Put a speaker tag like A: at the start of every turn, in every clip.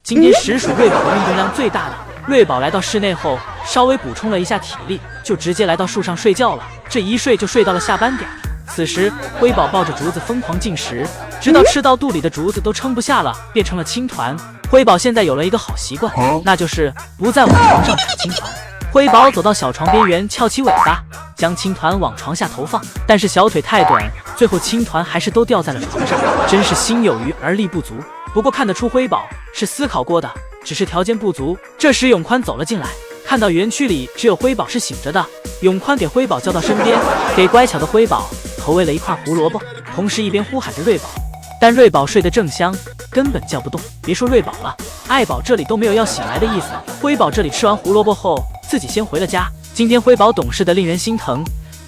A: 今天实属瑞宝的运动量最大的。瑞宝来到室内后，稍微补充了一下体力，就直接来到树上睡觉了。这一睡就睡到了下班点。此时，辉宝抱着竹子疯狂进食，直到吃到肚里的竹子都撑不下了，变成了青团。辉宝现在有了一个好习惯，那就是不再往床上撒青团。辉宝走到小床边缘，翘起尾巴，将青团往床下投放。但是小腿太短，最后青团还是都掉在了床上，真是心有余而力不足。不过看得出辉宝是思考过的，只是条件不足。这时永宽走了进来，看到园区里只有辉宝是醒着的，永宽给辉宝叫到身边，给乖巧的辉宝投喂了一块胡萝卜，同时一边呼喊着瑞宝。但瑞宝睡得正香，根本叫不动，别说瑞宝了，爱宝这里都没有要醒来的意思。辉宝这里吃完胡萝卜后，自己先回了家。今天辉宝懂事的令人心疼，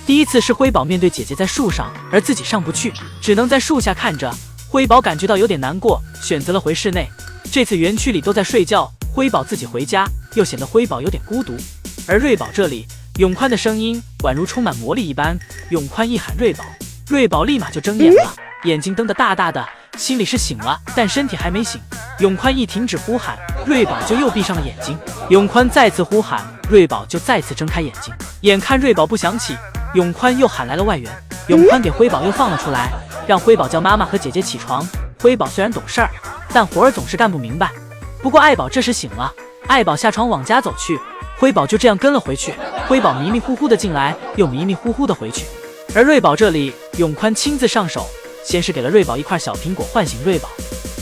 A: 第一次是辉宝面对姐姐在树上，而自己上不去，只能在树下看着。辉宝感觉到有点难过，选择了回室内。这次园区里都在睡觉，辉宝自己回家，又显得辉宝有点孤独。而瑞宝这里，永宽的声音宛如充满魔力一般，永宽一喊瑞宝，瑞宝立马就睁眼了，眼睛瞪得大大的，心里是醒了，但身体还没醒。永宽一停止呼喊，瑞宝就又闭上了眼睛。永宽再次呼喊，瑞宝就再次睁开眼睛。眼看瑞宝不想起，永宽又喊来了外援。永宽给辉宝又放了出来，让辉宝叫妈妈和姐姐起床。辉宝虽然懂事儿，但活儿总是干不明白。不过爱宝这时醒了，爱宝下床往家走去，辉宝就这样跟了回去。辉宝迷迷糊糊的进来，又迷迷糊糊的回去。而瑞宝这里，永宽亲自上手，先是给了瑞宝一块小苹果唤醒瑞宝，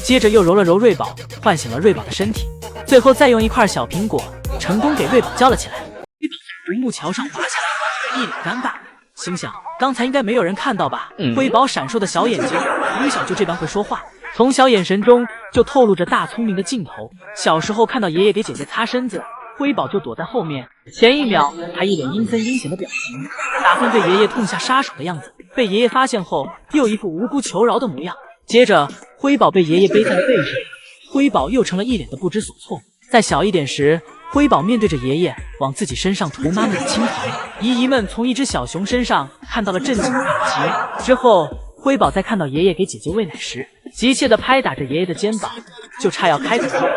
A: 接着又揉了揉瑞宝，唤醒了瑞宝的身体，最后再用一块小苹果成功给瑞宝叫了起来。瑞宝从独木桥上滑下来，一脸尴尬，心想刚才应该没有人看到吧。辉宝闪烁的小眼睛，从小就这般会说话，从小眼神中就透露着大聪明的劲头。小时候看到爷爷给姐姐擦身子，辉宝就躲在后面，前一秒还一脸阴森阴险的表情，打算对爷爷痛下杀手的样子。被爷爷发现后，又一副无辜求饶的模样。接着辉宝被爷爷背在了背上，辉宝又成了一脸的不知所措。再小一点时，辉宝面对着爷爷往自己身上涂妈妈的青团，姨姨们从一只小熊身上看到了震惊的表情。之后辉宝在看到爷爷给姐姐喂奶时，急切地拍打着爷爷的肩膀，就差要开口说话。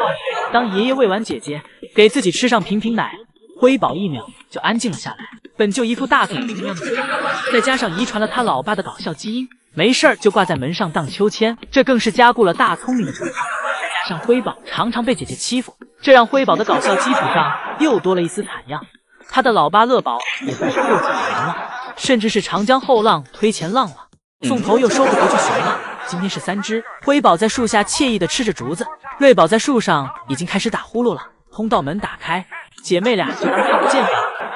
A: 当爷爷喂完姐姐，给自己吃上瓶奶，辉宝一秒就安静了下来。本就一副大聪明的样子，再加上遗传了他老爸的搞笑基因，没事儿就挂在门上荡秋千，这更是加固了大聪明的称号。再加上辉宝常常被姐姐欺负，这让辉宝的搞笑基础上又多了一丝惨样。他的老爸乐宝也算是过尽人了，甚至是长江后浪推前浪了，送头又收不回去熊了。今天是3只。辉宝在树下惬意地吃着竹子，瑞宝在树上已经开始打呼噜了。通道门打开，姐妹俩就当看不见吧。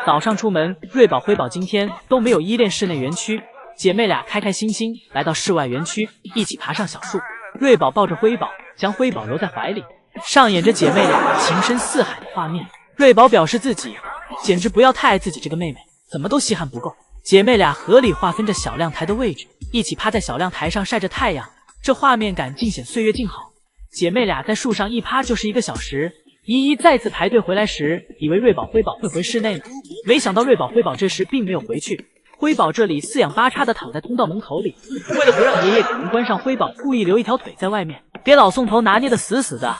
A: 早上出门，瑞宝、辉宝今天都没有依恋室内园区，姐妹俩开开心心来到室外园区，一起爬上小树。瑞宝抱着辉宝，将辉宝揉在怀里，上演着姐妹俩情深似海的画面。瑞宝表示自己简直不要太爱自己这个妹妹，怎么都稀罕不够。姐妹俩合理划分着小亮台的位置，一起趴在小亮台上晒着太阳，这画面感尽显岁月静好。姐妹俩在树上一趴就是1个小时。姨姨再次排队回来时，以为瑞宝、辉宝会回室内呢，没想到瑞宝、辉宝这时并没有回去。辉宝这里四仰八叉的躺在通道门口里，为了不让爷爷给门关上，辉宝故意留一条腿在外面，给老宋头拿捏的死死的。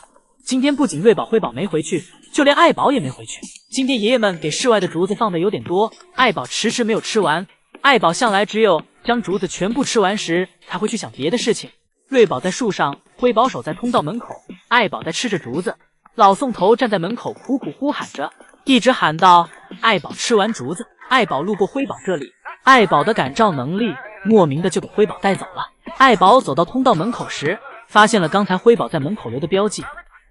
A: 今天不仅瑞宝、辉宝没回去，就连爱宝也没回去。今天爷爷们给室外的竹子放的有点多，爱宝迟迟没有吃完。爱宝向来只有将竹子全部吃完时才会去想别的事情。瑞宝在树上，辉宝守在通道门口，爱宝在吃着竹子。老宋头站在门口苦苦呼喊着，一直喊到爱宝吃完竹子。爱宝路过辉宝这里，爱宝的感召能力莫名的就给辉宝带走了。爱宝走到通道门口时，发现了刚才辉宝在门口留的标记，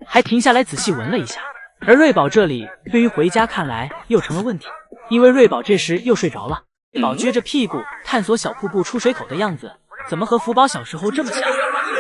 A: 还停下来仔细闻了一下。而瑞宝这里对于回家看来又成了问题，因为瑞宝这时又睡着了。瑞宝撅着屁股探索小瀑布出水口的样子，怎么和福宝小时候这么像？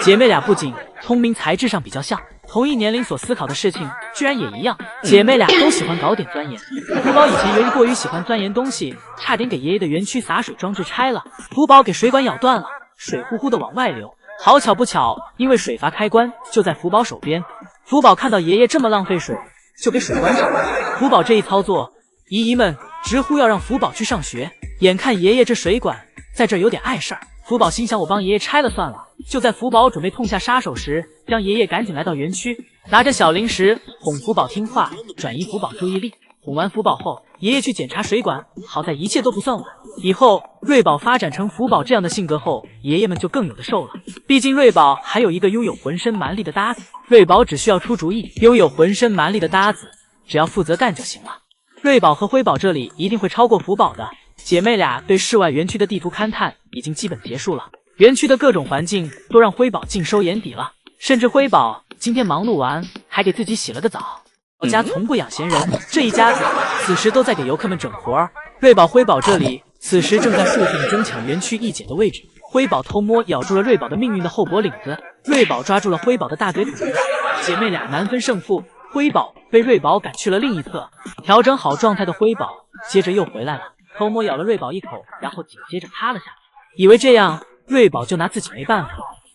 A: 姐妹俩不仅聪明才智上比较像，同一年龄所思考的事情居然也一样。姐妹俩都喜欢搞点钻研。福宝以前由于过于喜欢钻研东西，差点给爷爷的园区洒水装置拆了。福宝给水管咬断了，水呼呼的往外流。好巧不巧，因为水阀开关就在福宝手边，福宝看到爷爷这么浪费水，就给水关上了。福宝这一操作，姨姨们直呼要让福宝去上学。眼看爷爷这水管在这有点碍事儿，福宝心想我帮爷爷拆了算了。就在福宝准备痛下杀手时，将爷爷赶紧来到园区，拿着小零食哄福宝听话，转移福宝注意力。哄完福宝后，爷爷去检查水管，好在一切都不算晚。以后瑞宝发展成福宝这样的性格后，爷爷们就更有的受了。毕竟瑞宝还有一个拥有浑身蛮力的搭子，瑞宝只需要出主意，拥有浑身蛮力的搭子，只要负责干就行了。瑞宝和辉宝这里一定会超过福宝的。姐妹俩对室外园区的地图勘探已经基本结束了，园区的各种环境都让辉宝尽收眼底了，甚至辉宝今天忙碌完还给自己洗了个澡。我家从不养闲人，这一家子此时都在给游客们整活儿。瑞宝、辉宝这里此时正在附近争抢园区一姐的位置。辉宝偷摸咬住了瑞宝的命运的后脖领子，瑞宝抓住了辉宝的大腿骨子，姐妹俩难分胜负。辉宝被瑞宝赶去了另一侧，调整好状态的辉宝接着又回来了，偷摸咬了瑞宝一口，然后紧接着趴了下来，以为这样瑞宝就拿自己没办法。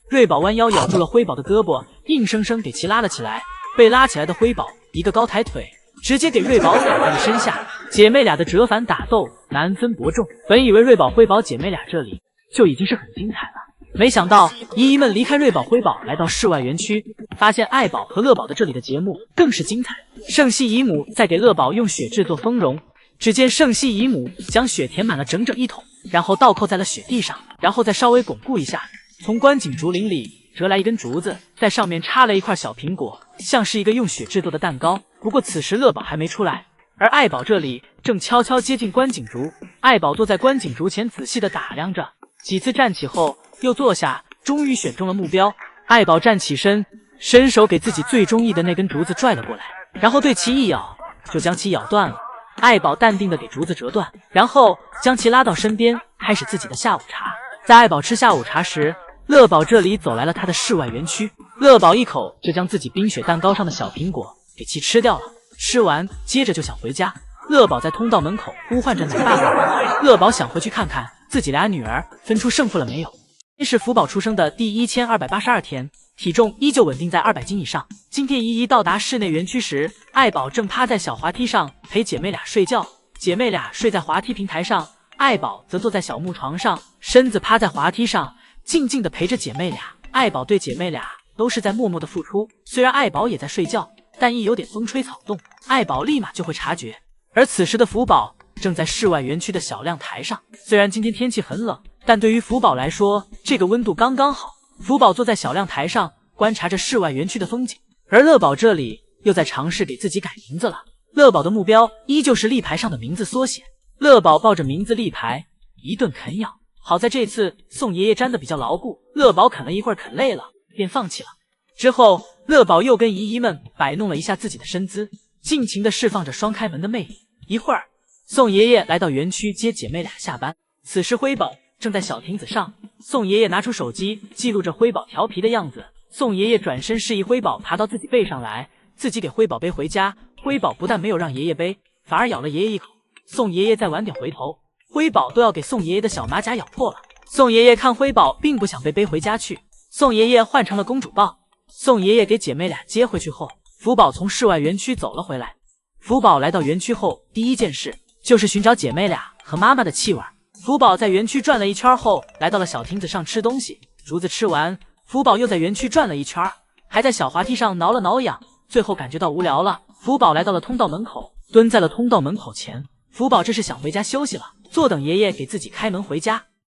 A: 瑞宝弯腰咬住了辉宝的胳膊，硬生生给其拉了起来。被拉起来的辉宝一个高抬腿，直接给瑞宝踩在了身下。姐妹俩的折返打斗难分伯仲，本以为瑞宝、辉宝姐妹俩这里就已经是很精彩了，没想到姨姨们离开瑞宝、辉宝来到室外园区，发现爱宝和乐宝的这里的节目更是精彩。圣西姨母在给乐宝用雪制作丰容，只见圣西姨母将雪填满了整整一桶，然后倒扣在了雪地上，然后再稍微巩固一下，从观景竹林里折来一根竹子，在上面插了一块小苹果，像是一个用雪制作的蛋糕。不过此时乐宝还没出来，而爱宝这里正悄悄接近观景竹。爱宝坐在观景竹前仔细的打量着，几次站起后又坐下，终于选中了目标。爱宝站起身，伸手给自己最中意的那根竹子拽了过来，然后对其一咬，就将其咬断了。爱宝淡定的给竹子折断，然后将其拉到身边，开始自己的下午茶。在爱宝吃下午茶时，乐宝这里走来了他的室外园区，乐宝一口就将自己冰雪蛋糕上的小苹果给其吃掉了。吃完接着就想回家，乐宝在通道门口呼唤着奶爸爸。乐宝想回去看看自己俩女儿分出胜负了没有。今是福宝出生的第1282天，体重依旧稳定在200斤以上。今天姨姨到达室内园区时，爱宝正趴在小滑梯上陪姐妹俩睡觉，姐妹俩睡在滑梯平台上，爱宝则坐在小木床上，身子趴在滑梯上，静静地陪着姐妹俩。爱宝对姐妹俩都是在默默的付出，虽然爱宝也在睡觉，但一有点风吹草动，爱宝立马就会察觉。而此时的福宝正在室外园区的小亮台上，虽然今天天气很冷，但对于福宝来说，这个温度刚刚好。福宝坐在小亮台上，观察着室外园区的风景，而乐宝这里又在尝试给自己改名字了。乐宝的目标依旧是立牌上的名字缩写。乐宝抱着名字立牌，一顿啃咬。好在这次宋爷爷粘得比较牢固，乐宝啃了一会儿，啃累了便放弃了。之后乐宝又跟姨姨们摆弄了一下自己的身姿，尽情地释放着双开门的魅力。一会儿，宋爷爷来到园区接姐妹俩下班。此时辉宝正在小亭子上，宋爷爷拿出手机记录着辉宝调皮的样子。宋爷爷转身示意辉宝爬到自己背上来，自己给辉宝背回家。辉宝不但没有让爷爷背，反而咬了爷爷一口。宋爷爷再晚点回头，辉宝都要给宋爷爷的小马甲咬破了。宋爷爷看辉宝并不想被背回家去，宋爷爷换成了公主抱。宋爷爷给姐妹俩接回去后，福宝从室外园区走了回来。福宝来到园区后，第一件事就是寻找姐妹俩和妈妈的气味。福宝在园区转了一圈后，来到了小亭子上吃东西。竹子吃完，福宝又在园区转了一圈，还在小滑梯上挠了挠痒。最后感觉到无聊了，福宝来到了通道门口，蹲在了通道门口前。福宝这是想回家休息了，坐等爷爷给自己开门回家。